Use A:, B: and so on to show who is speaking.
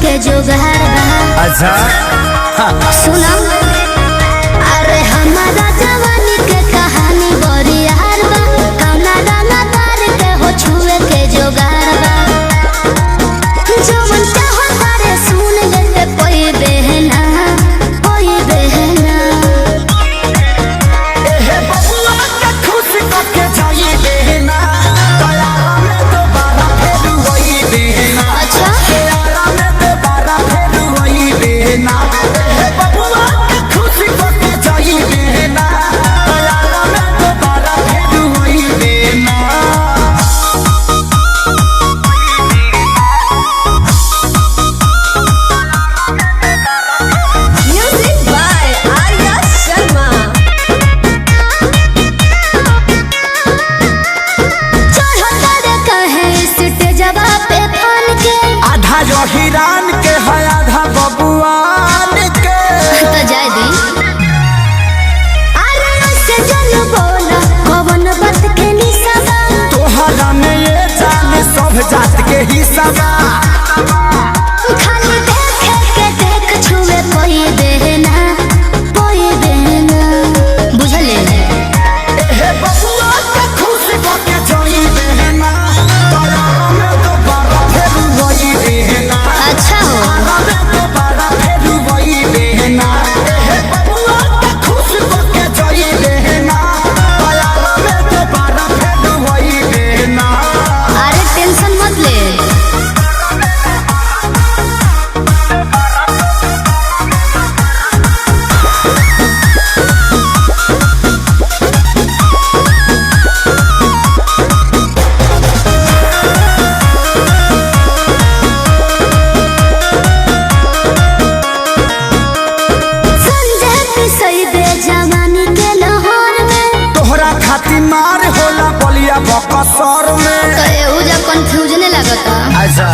A: के जुगाड़ बा।
B: अच्छा
A: सुनो अरे हमारा जवानी के कहानी बड़ी यार बा। कौना रंगा तार के हो छुए के जुगाड़ बा। जो मन चाहो तारे सुन लेते कोई बहना कोई बहना।
B: एहे बबुआ के खुश करके जाई बहना तयारा में दोबारा फिर वही बहना।
A: अच्छा
B: तयारा में दोबारा फिर वही बहना। एहे बबुआ के खुश करके जाई बहना तयारा में दोबारा फिर वही बहना।
C: Music by Arya Sharma.
A: चढ़ो तारे कहे स्टेजवा पे फान के।
B: आधा जो हिरान के है आधा बबुआन के।
A: तो जाय दी अरे ऐसे जन बोला कौन बात के निशाबा।
B: तोहरा में ये जान सब जात के हिस्सा बा।
A: खाली देखे के देख छुए कोई बहना बुझले।
B: एहे बबुआ के खुश करके जाई बहना तयारा में दोबारा फिर वही बहना।
A: अच्छा हो
B: तयारा में दोबारा फिर वही बहना। एहे बबुआ के खुश करके जाई बहना तयारा में दोबारा फिर वही बहना।
A: अरे टेंशन मत ले। संजय पिसई दे जवानी के लाहौर में।
B: तोहरा खातिर मार होला बलिया बकसर में।
A: तो एहू जा कंफ्यूजने लगता।
B: अच्छा